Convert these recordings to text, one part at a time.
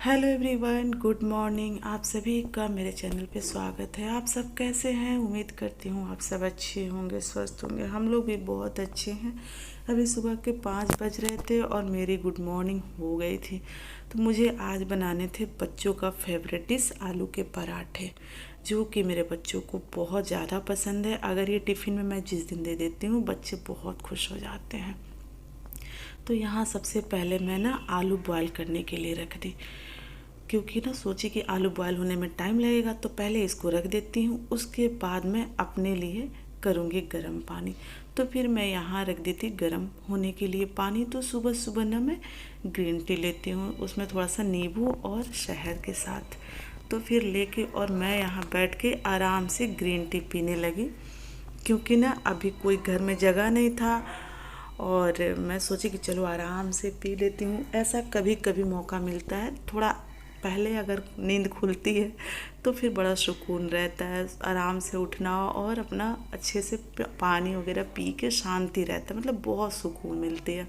Hello everyone, good morning. आप सभी का मेरे चैनल पे स्वागत है। आप सब कैसे हैं? उम्मीद करती हूँ आप सब अच्छे होंगे, स्वस्थ होंगे। हम लोग भी बहुत अच्छे हैं। अभी सुबह के 5 बज रहे थे और मेरी गुड मॉर्निंग हो गई थी। तो मुझे आज बनाने थे बच्चों का फेवरेट डिश आलू के पराठे, जो कि मेरे बच्चों को बहुत ज़्यादा पसंद है। अगर ये टिफ़िन में मैं जिस दिन दे देती हूँ, बच्चे बहुत खुश हो जाते हैं। तो यहाँ सबसे पहले मैं ना आलू बॉयल करने के लिए रख दी, क्योंकि ना सोची कि आलू बॉयल होने में टाइम लगेगा, तो पहले इसको रख देती हूँ। उसके बाद मैं अपने लिए करूँगी गर्म पानी। तो फिर मैं यहाँ रख दी थी गर्म होने के लिए पानी। तो सुबह सुबह ना मैं ग्रीन टी लेती हूँ, उसमें थोड़ा सा नींबू और शहद के साथ। तो फिर लेके और मैं यहाँ बैठ के आराम से ग्रीन टी पीने लगी, क्योंकि ना अभी कोई घर में जगह नहीं था। और मैं सोची कि चलो आराम से पी लेती हूँ। ऐसा कभी कभी मौका मिलता है, थोड़ा पहले अगर नींद खुलती है तो फिर बड़ा सुकून रहता है। आराम से उठना और अपना अच्छे से पानी वगैरह पी के शांति रहता है, मतलब बहुत सुकून मिलती है।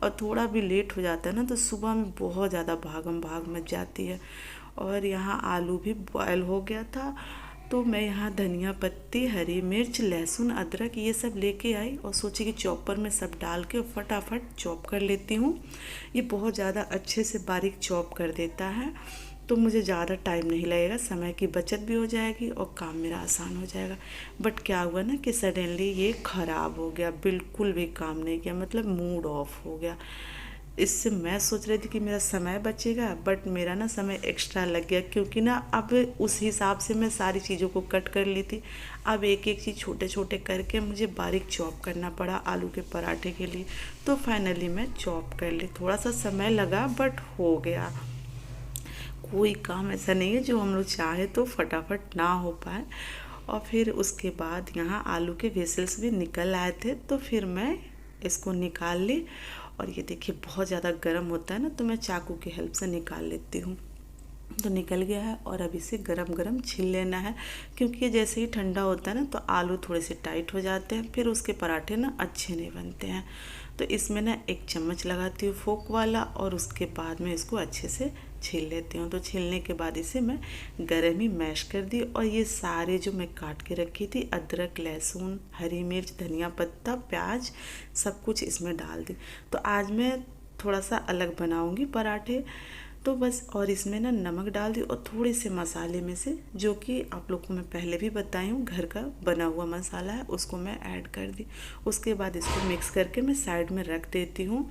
और थोड़ा भी लेट हो जाता है ना, तो सुबह में बहुत ज़्यादा भागम भाग मच जाती है। और यहाँ आलू भी बॉयल हो गया था। तो मैं यहाँ धनिया पत्ती, हरी मिर्च, लहसुन, अदरक ये सब लेके आई और सोची कि चॉपर में सब डाल के फटाफट चॉप कर लेती हूँ। ये बहुत ज़्यादा अच्छे से बारीक चॉप कर देता है, तो मुझे ज़्यादा टाइम नहीं लगेगा, समय की बचत भी हो जाएगी और काम मेरा आसान हो जाएगा। बट क्या हुआ ना कि सडनली ये ख़राब हो गया, बिल्कुल भी काम नहीं किया, मतलब मूड ऑफ हो गया। इससे मैं सोच रही थी कि मेरा समय बचेगा, बट मेरा ना समय एक्स्ट्रा लग गया, क्योंकि ना अब उस हिसाब से मैं सारी चीज़ों को कट कर ली थी। अब एक एक चीज़ छोटे छोटे करके मुझे बारीक चॉप करना पड़ा आलू के पराठे के लिए। तो फाइनली मैं चॉप कर ली, थोड़ा सा समय लगा बट हो गया। कोई काम ऐसा नहीं है जो हम लोग चाहे तो फटाफट ना हो पाए। और फिर उसके बाद यहाँ आलू के वेसल्स भी निकल आए थे, तो फिर मैं इसको निकाल ली। और ये देखिए बहुत ज़्यादा गर्म होता है ना, तो मैं चाकू की हेल्प से निकाल लेती हूँ। तो निकल गया है और अब इसे गरम गरम छील लेना है, क्योंकि ये जैसे ही ठंडा होता है ना, तो आलू थोड़े से टाइट हो जाते हैं, फिर उसके पराठे ना अच्छे नहीं बनते हैं। तो इसमें ना एक चम्मच लगाती हूँ फोक वाला, और उसके बाद में इसको अच्छे से छील लेती हूँ। तो छीलने के बाद इसे मैं गरम ही मैश कर दी, और ये सारे जो मैं काट के रखी थी, अदरक, लहसुन, हरी मिर्च, धनिया पत्ता, प्याज, सब कुछ इसमें डाल दी। तो आज मैं थोड़ा सा अलग बनाऊंगी पराठे। तो बस, और इसमें ना नमक डाल दी, और थोड़े से मसाले में से, जो कि आप लोग को मैं पहले भी बताई हूँ, घर का बना हुआ मसाला है, उसको मैं ऐड कर दी। उसके बाद इसको मिक्स करके मैं साइड में रख देती हूँ।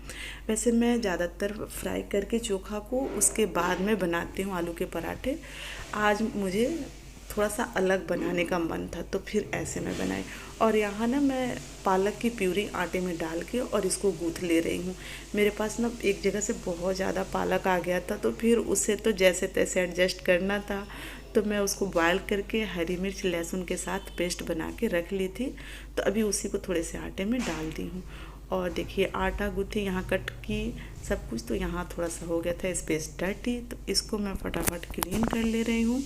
वैसे मैं ज़्यादातर फ्राई करके चोखा को उसके बाद में बनाती हूँ आलू के पराठे। आज मुझे थोड़ा सा अलग बनाने का मन था, तो फिर ऐसे मैं बनाई। और यहाँ ना मैं पालक की प्यूरी आटे में डाल के और इसको गूँथ ले रही हूँ। मेरे पास ना एक जगह से बहुत ज़्यादा पालक आ गया था, तो फिर उसे तो जैसे तैसे एडजस्ट करना था। तो मैं उसको बॉयल करके हरी मिर्च लहसुन के साथ पेस्ट बना के रख ली थी। तो अभी उसी को थोड़े से आटे में डाल दी हूँ। और देखिए आटा गूँथी, यहाँ कट की सब कुछ, तो यहाँ थोड़ा सा हो गया था स्पेस डर्टी, तो इसको मैं फटाफट क्लीन कर ले रही हूँ।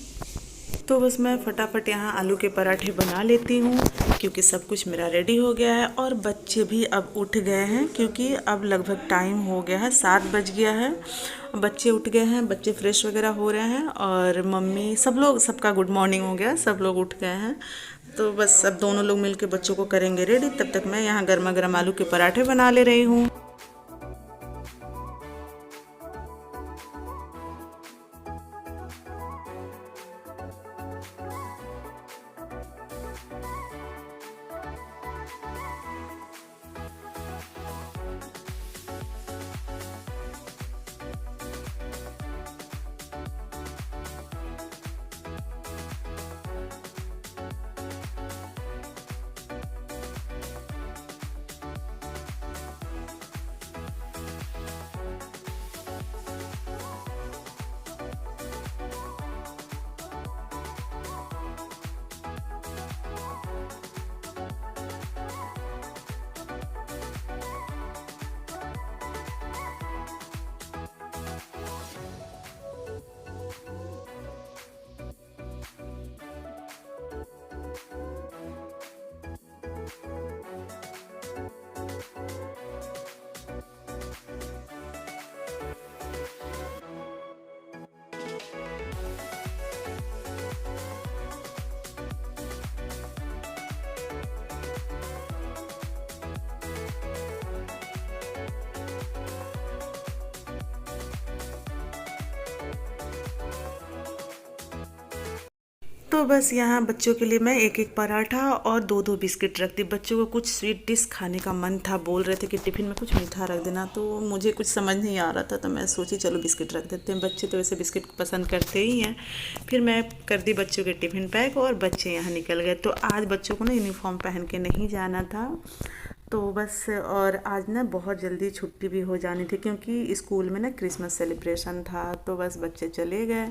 तो बस मैं फटाफट यहाँ आलू के पराठे बना लेती हूँ, क्योंकि सब कुछ मेरा रेडी हो गया है। और बच्चे भी अब उठ गए हैं, क्योंकि अब लगभग टाइम हो गया है, 7 बज गया है। बच्चे उठ गए हैं, बच्चे फ्रेश वगैरह हो रहे हैं, और मम्मी सब लोग, सबका गुड मॉर्निंग हो गया, सब लोग उठ गए हैं। तो बस अब दोनों लोग मिलकर बच्चों को करेंगे रेडी, तब तक मैं यहाँ गर्मा गर्म आलू के पराठे बना ले रही हूँ। तो बस यहाँ बच्चों के लिए मैं एक एक पराठा और दो दो बिस्किट रख दी। बच्चों को कुछ स्वीट डिश खाने का मन था, बोल रहे थे कि टिफ़िन में कुछ मीठा रख देना, तो मुझे कुछ समझ नहीं आ रहा था, तो मैं सोची चलो बिस्किट रख देते हैं। बच्चे तो वैसे बिस्किट पसंद करते ही हैं। फिर मैं कर दी बच्चों के टिफ़िन पैक और बच्चे यहाँ निकल गए। तो आज बच्चों को ना यूनिफॉर्म पहन के नहीं जाना था, तो बस और आज ना बहुत जल्दी छुट्टी भी हो जानी थी क्योंकि स्कूल में ना क्रिसमस सेलिब्रेशन था। तो बस बच्चे चले गए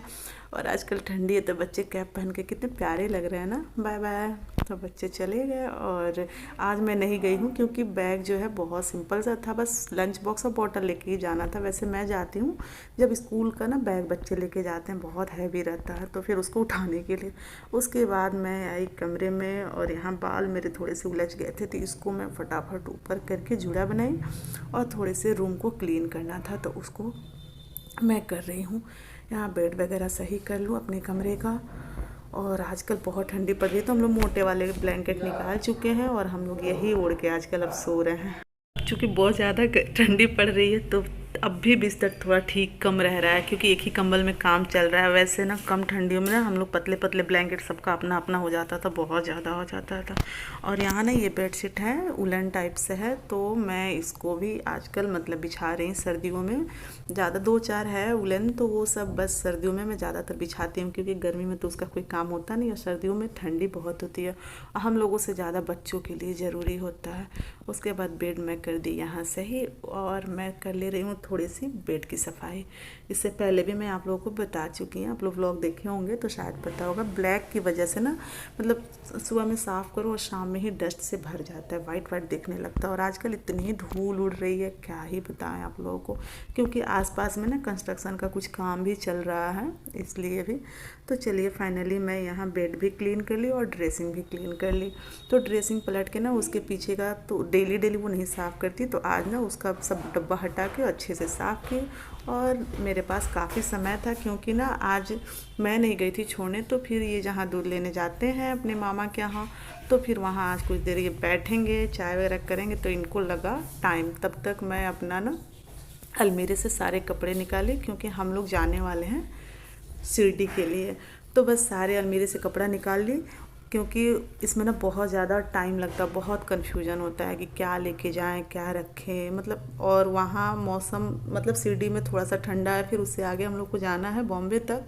और आजकल ठंडी है तो बच्चे कैप पहन के कितने प्यारे लग रहे हैं ना। Bye bye. तो बच्चे चले गए और आज मैं नहीं गई हूँ क्योंकि बैग जो है बहुत सिंपल सा था, बस लंच बॉक्स और बॉटल लेके ही जाना था। वैसे मैं जाती हूँ जब स्कूल का ना बैग बच्चे लेके जाते हैं, बहुत हैवी रहता है, तो फिर उसको उठाने के लिए। उसके बाद मैं आई कमरे में और यहाँ बाल मेरे थोड़े से उलझ गए थे, तो इसको मैं फटाफट ऊपर करके जूड़ा बनाई और थोड़े से रूम को क्लीन करना था, तो उसको मैं कर रही हूँ। यहाँ बेड वगैरह सही कर लूँ अपने कमरे का। और आजकल बहुत ठंडी पड़ रही है तो हम लोग मोटे वाले ब्लैंकेट निकाल चुके हैं और हम लोग यही ओढ़ के आजकल अब सो रहे हैं। क्योंकि बहुत ज़्यादा ठंडी पड़ रही है तो अब भी बिस्तर थोड़ा ठीक कम रह रहा है क्योंकि एक ही कंबल में काम चल रहा है। वैसे ना कम ठंडियों में ना हम लोग पतले पतले ब्लैंकेट सबका अपना अपना हो जाता था, बहुत ज़्यादा हो जाता था। और यहाँ ना ये बेडशीट है उलन टाइप से है, तो मैं इसको भी आजकल मतलब बिछा रही हूँ सर्दियों में। ज़्यादा 2-4 है उलन, तो वो सब बस सर्दियों में मैं ज़्यादातर बिछाती हूँ क्योंकि गर्मी में तो उसका कोई काम होता नहीं और सर्दियों में ठंडी बहुत होती है, हम लोगों से ज़्यादा बच्चों के लिए ज़रूरी होता है। उसके बाद बेड मैं कर दी यहाँ सही और मैं कर ले रही हूँ थोड़ी सी बेड की सफाई। इससे पहले भी मैं आप लोगों को बता चुकी हूँ, आप लोग व्लॉग देखे होंगे तो शायद पता होगा। ब्लैक की वजह से ना मतलब सुबह में साफ़ करो और शाम में ही डस्ट से भर जाता है, वाइट वाइट दिखने लगता है। और आजकल इतनी धूल उड़ रही है, क्या ही बताएं आप लोगों को, क्योंकि आसपास में ना कंस्ट्रक्शन का कुछ काम भी चल रहा है, इसलिए भी। तो चलिए फाइनली मैं यहाँ बेड भी क्लीन कर ली और ड्रेसिंग भी क्लीन कर ली। तो ड्रेसिंग पलट के ना उसके पीछे का तो डेली वो नहीं साफ़ करती, तो आज ना उसका सब डब्बा हटा के अच्छे से साफ़ की। और मेरे पास काफ़ी समय था क्योंकि ना आज मैं नहीं गई थी छोड़ने, तो फिर ये जहाँ दूध लेने जाते हैं अपने मामा के यहाँ, तो फिर वहाँ आज कुछ देर ये बैठेंगे, चाय वगैरह करेंगे, तो इनको लगा टाइम। तब तक मैं अपना ना अलमीरे से सारे कपड़े निकाली क्योंकि हम लोग जाने वाले हैं शिरडी के लिए। तो बस सारे अलमीरे से कपड़ा निकाल ली क्योंकि इसमें ना बहुत ज़्यादा टाइम लगता है, बहुत कन्फ्यूजन होता है कि क्या लेके जाएं क्या रखें मतलब। और वहाँ मौसम मतलब शिरडी में थोड़ा सा ठंडा है, फिर उससे आगे हम लोग को जाना है बॉम्बे तक,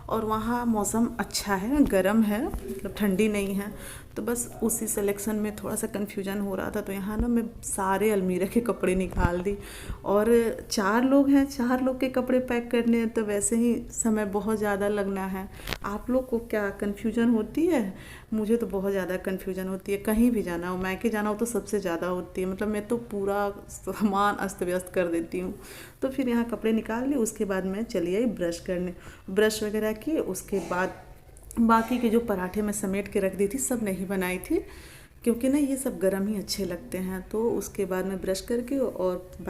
और वहाँ मौसम अच्छा है, गर्म है, मतलब ठंडी नहीं है। तो बस उसी सिलेक्शन में थोड़ा सा कन्फ्यूजन हो रहा था, तो यहाँ ना मैं सारे अलमीरे के कपड़े निकाल दी। और 4 लोग हैं, 4 लोग के कपड़े पैक करने हैं, तो वैसे ही समय बहुत ज़्यादा लगना है। आप लोग को क्या कन्फ्यूजन होती है? मुझे तो बहुत ज़्यादा कन्फ्यूजन होती है, कहीं भी जाना हो, मायके जाना हो तो सबसे ज़्यादा होती है, मतलब मैं तो पूरा सामान अस्त व्यस्त कर देती हूँ। तो फिर यहाँ कपड़े निकाल लिए, उसके बाद मैं चली आई ब्रश करने, ब्रश वगैरह किए। उसके बाद बाकी के जो पराठे मैं समेट के रख दी थी सब नहीं बनाई थी क्योंकि ना ये सब गर्म ही अच्छे लगते हैं। तो उसके बाद मैं ब्रश करके और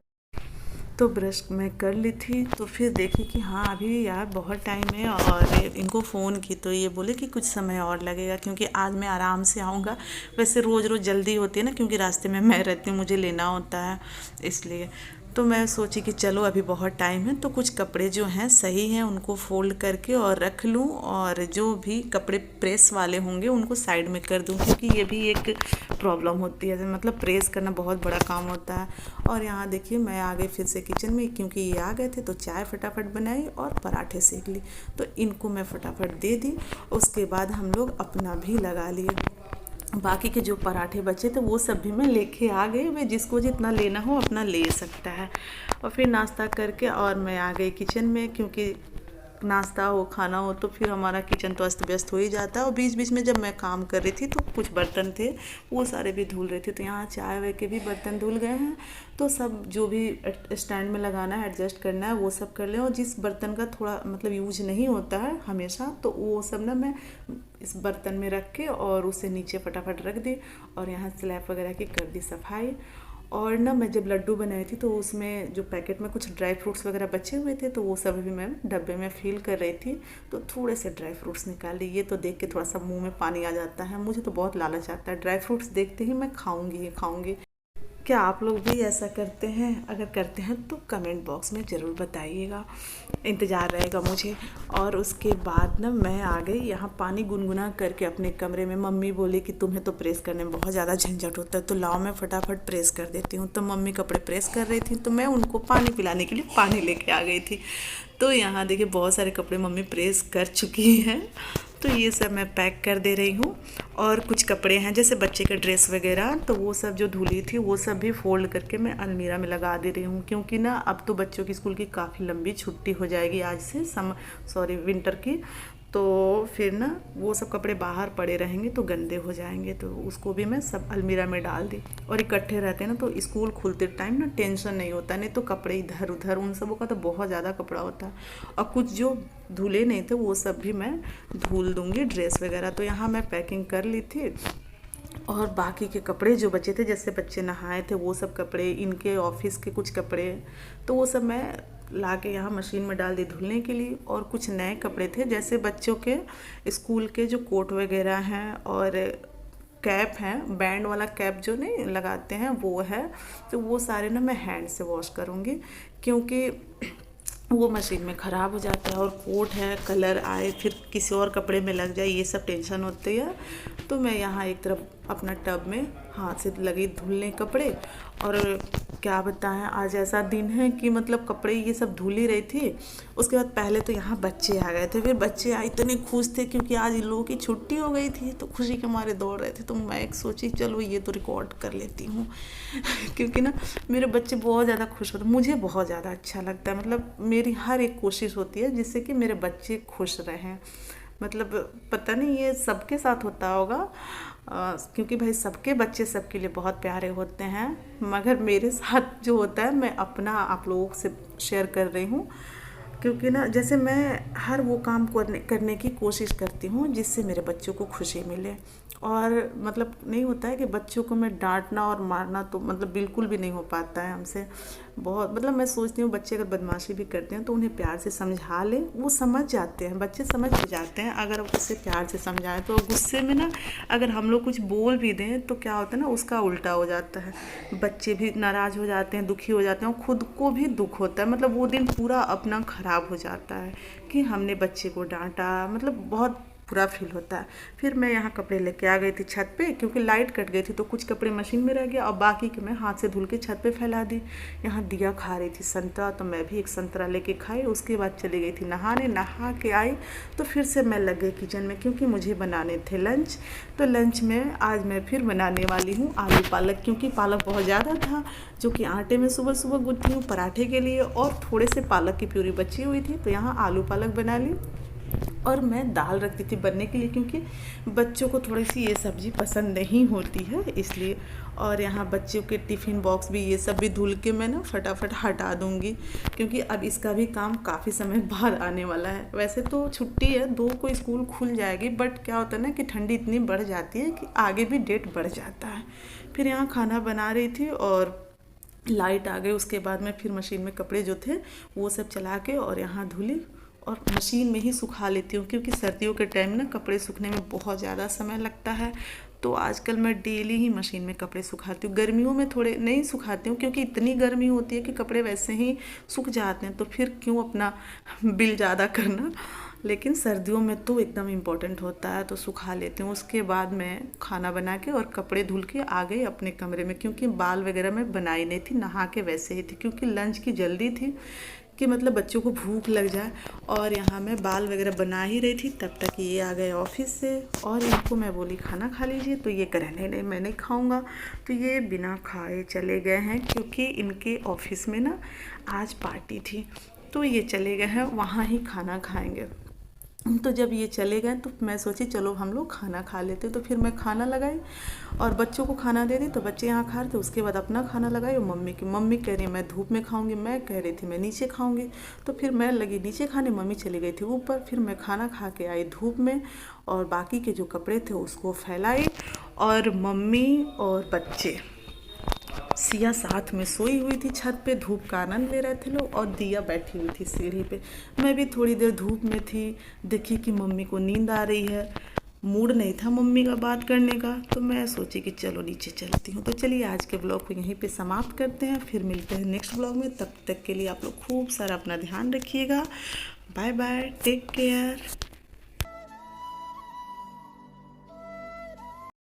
तो ब्रश मैं कर ली थी, तो फिर देखी कि हाँ अभी यार बहुत टाइम है, और इनको फ़ोन की तो ये बोले कि कुछ समय और लगेगा क्योंकि आज मैं आराम से आऊँगा। वैसे रोज़ रोज़ जल्दी होती है ना क्योंकि रास्ते में मैं रहती हूँ, मुझे लेना होता है इसलिए। तो मैं सोची कि चलो अभी बहुत टाइम है, तो कुछ कपड़े जो हैं सही हैं उनको फ़ोल्ड करके और रख लूँ, और जो भी कपड़े प्रेस वाले होंगे उनको साइड में कर दूँ क्योंकि ये भी एक प्रॉब्लम होती है, मतलब प्रेस करना बहुत बड़ा काम होता है। और यहाँ देखिए मैं आ गई फिर से किचन में क्योंकि ये आ गए थे, तो चाय फटाफट बनाई और पराठे सेक ली, तो इनको मैं फटाफट दे दी। उसके बाद हम लोग अपना भी लगा लिए। बाकी के जो पराठे बचे थे वो सब भी मैं लेके आ गई, वे जिसको जितना लेना हो अपना ले सकता है। और फिर नाश्ता करके और मैं आ गई किचन में क्योंकि नाश्ता हो खाना हो तो फिर हमारा किचन तो अस्त व्यस्त हो ही जाता है। और बीच बीच में जब मैं काम कर रही थी तो कुछ बर्तन थे वो सारे भी धुल रहे थे, तो यहाँ चाय वे के भी बर्तन धुल गए हैं। तो सब जो भी स्टैंड में लगाना है एडजस्ट करना है वो सब कर लें, और जिस बर्तन का थोड़ा मतलब यूज नहीं होता है हमेशा तो वो सब ना मैं इस बर्तन में रख के और उसे नीचे फटाफट रख दी। और यहाँ स्लैब वगैरह की कर दी सफाई। और ना मैं जब लड्डू बनाई थी तो उसमें जो पैकेट में कुछ ड्राई फ्रूट्स वगैरह बचे हुए थे तो वो सब भी मैं डब्बे में फिल कर रही थी, तो थोड़े से ड्राई फ्रूट्स निकाल ली। ये तो देख के थोड़ा सा मुंह में पानी आ जाता है, मुझे तो बहुत लालच आता है, ड्राई फ्रूट्स देखते ही मैं खाऊंगी ही खाऊंगी क्या आप लोग भी ऐसा करते हैं? अगर करते हैं तो कमेंट बॉक्स में ज़रूर बताइएगा, इंतज़ार रहेगा मुझे। और उसके बाद ना मैं आ गई यहाँ पानी गुनगुना करके अपने कमरे में। मम्मी बोली कि तुम्हें तो प्रेस करने में बहुत ज़्यादा झंझट होता है, तो लाओ मैं फटाफट प्रेस कर देती हूँ। तो मम्मी कपड़े प्रेस कर रही थी, तो मैं उनको पानी पिलाने के लिए पानी लेके आ गई थी। तो यहाँ देखिए बहुत सारे कपड़े मम्मी प्रेस कर चुकी हैं, तो ये सब मैं पैक कर दे रही हूँ। और कुछ कपड़े हैं जैसे बच्चे का ड्रेस वगैरह, तो वो सब जो धुली थी वो सब भी फोल्ड करके मैं अलमीरा में लगा दे रही हूँ, क्योंकि ना अब तो बच्चों की स्कूल की काफ़ी लंबी छुट्टी हो जाएगी आज से, विंटर की। तो फिर ना वो सब कपड़े बाहर पड़े रहेंगे तो गंदे हो जाएंगे, तो उसको भी मैं सब अलमीरा में डाल दी। और इकट्ठे रहते हैं ना तो स्कूल खुलते टाइम ना टेंशन नहीं होता, नहीं तो कपड़े इधर उधर उन सबों का तो बहुत ज़्यादा कपड़ा होता है। और कुछ जो धुले नहीं थे वो सब भी मैं धुल दूँगी, ड्रेस वगैरह। तो यहाँ मैं पैकिंग कर ली थी। और बाकी के कपड़े जो बचे थे, जैसे बच्चे नहाए थे वो सब कपड़े, इनके ऑफिस के कुछ कपड़े, तो वो सब मैं ला के यहाँ मशीन में डाल दी धुलने के लिए। और कुछ नए कपड़े थे जैसे बच्चों के स्कूल के जो कोट वगैरह हैं और कैप हैं, बैंड वाला कैप जो नहीं लगाते हैं वो है, तो वो सारे ना मैं हैंड से वॉश करूँगी, क्योंकि वो मशीन में ख़राब हो जाता है। और कोट है, कलर आए फिर किसी और कपड़े में लग जाए, ये सब टेंशन होती है। तो मैं यहाँ एक तरफ अपना टब में हाथ से लगी धुलने कपड़े। और क्या बताएं, आज ऐसा दिन है कि मतलब कपड़े ये सब धुल ही रही थी। उसके बाद पहले तो यहाँ बच्चे आ गए थे, फिर बच्चे आए इतने खुश थे क्योंकि आज इन लोगों की छुट्टी हो गई थी, तो खुशी के मारे दौड़ रहे थे। तो मैं सोची चलो ये तो रिकॉर्ड कर लेती हूँ क्योंकि ना मेरे बच्चे बहुत ज़्यादा खुश होते, मुझे बहुत ज़्यादा अच्छा लगता है। मतलब मेरी हर एक कोशिश होती है जिससे कि मेरे बच्चे खुश रहें। मतलब पता नहीं ये सबके साथ होता होगा, क्योंकि भाई सबके बच्चे सबके लिए बहुत प्यारे होते हैं, मगर मेरे साथ जो होता है मैं अपना आप लोगों से शेयर कर रही हूँ। क्योंकि ना जैसे मैं हर वो काम करने की कोशिश करती हूँ जिससे मेरे बच्चों को खुशी मिले। और मतलब नहीं होता है कि बच्चों को मैं डांटना और मारना तो मतलब बिल्कुल भी नहीं हो पाता है हमसे। बहुत मतलब मैं सोचती हूँ बच्चे अगर बदमाशी भी करते हैं तो उन्हें प्यार से समझा लें, वो समझ जाते हैं, बच्चे समझ जाते हैं अगर उसे प्यार से समझाएं। तो गुस्से में ना अगर हम लोग कुछ बोल भी दें तो क्या होता है ना, उसका उल्टा हो जाता है, बच्चे भी नाराज़ हो जाते हैं, दुखी हो जाते हैं, और खुद को भी दुख होता है। मतलब वो दिन पूरा अपना ख़राब हो जाता है कि हमने बच्चे को डांटा, मतलब बहुत बुरा फील होता है। फिर मैं यहाँ कपड़े लेके आ गई थी छत पे, क्योंकि लाइट कट गई थी तो कुछ कपड़े मशीन में रह गया और बाकी के मैं हाथ से धुल के छत पे फैला दी। यहाँ दिया खा रही थी संतरा, तो मैं भी एक संतरा लेके खाई। उसके बाद चली गई थी नहाने, नहा के आई तो फिर से मैं लग गई किचन में, क्योंकि मुझे बनाने थे लंच। तो लंच में आज मैं फिर बनाने वाली हूँ आलू पालक, क्योंकि पालक बहुत ज़्यादा था जो कि आटे में सुबह सुबह गूँथी हूँ पराठे के लिए, और थोड़े से पालक की प्यूरी बची हुई थी, तो यहाँ आलू पालक बना ली। और मैं दाल रखती थी बनने के लिए, क्योंकि बच्चों को थोड़ी सी ये सब्ज़ी पसंद नहीं होती है इसलिए। और यहाँ बच्चों के टिफ़िन बॉक्स भी ये सब भी धुल के मैं ना फटाफट हटा दूँगी, क्योंकि अब इसका भी काम काफ़ी समय बाद आने वाला है। वैसे तो छुट्टी है, 2 को स्कूल खुल जाएगी, बट क्या होता है ना कि ठंडी इतनी बढ़ जाती है कि आगे भी डेट बढ़ जाता है। फिर यहाँ खाना बना रही थी और लाइट आ गई। उसके बाद मैं फिर मशीन में कपड़े जो थे वो सब चला के और यहाँ धुली और मशीन में ही सुखा लेती हूँ, क्योंकि सर्दियों के टाइम ना कपड़े सूखने में बहुत ज़्यादा समय लगता है। तो आजकल मैं डेली ही मशीन में कपड़े सुखाती हूँ। गर्मियों में थोड़े नहीं सुखाती हूँ, क्योंकि इतनी गर्मी होती है कि कपड़े वैसे ही सूख जाते हैं, तो फिर क्यों अपना बिल ज़्यादा करना। लेकिन सर्दियों में तो एकदम इम्पोर्टेंट होता है, तो सुखा लेती हूँ। उसके बाद मैं खाना बना के और कपड़े धुल के आ गई अपने कमरे में, क्योंकि बाल वगैरह मैं बनाई नहीं थी, नहा के वैसे ही थी, क्योंकि लंच की जल्दी थी कि मतलब बच्चों को भूख लग जाए। और यहाँ मैं बाल वगैरह बना ही रही थी, तब तक ये आ गए ऑफिस से और इनको मैं बोली खाना खा लीजिए, तो ये कह रहे नहीं मैं नहीं खाऊंगा, तो ये बिना खाए चले गए हैं, क्योंकि इनके ऑफिस में ना आज पार्टी थी, तो ये चले गए हैं वहाँ ही खाना खाएंगे। तो जब ये चले गए तो मैं सोची चलो हम लोग खाना खा लेते, तो फिर मैं खाना लगाई और बच्चों को खाना दे दी, तो बच्चे यहाँ खा रहे थे। उसके बाद अपना खाना लगाई और मम्मी कह रही मैं धूप में खाऊंगी, मैं कह रही थी मैं नीचे खाऊंगी, तो फिर मैं लगी नीचे खाने, मम्मी चली गई थी ऊपर। फिर मैं खाना खा के आई धूप में और बाकी के जो कपड़े थे उसको फैलाई, और मम्मी और बच्चे सिया साथ में सोई हुई थी छत पे, धूप का आनंद ले रहे थे लोग, और दिया बैठी हुई थी सीढ़ी पे। मैं भी थोड़ी देर धूप में थी, देखी कि मम्मी को नींद आ रही है, मूड नहीं था मम्मी का बात करने का, तो मैं सोची कि चलो नीचे चलती हूँ। तो चलिए आज के ब्लॉग को यहीं पे समाप्त करते हैं, फिर मिलते हैं नेक्स्ट ब्लॉग में। तब तक के लिए आप लोग खूब सारा अपना ध्यान रखिएगा। Bye bye, take care.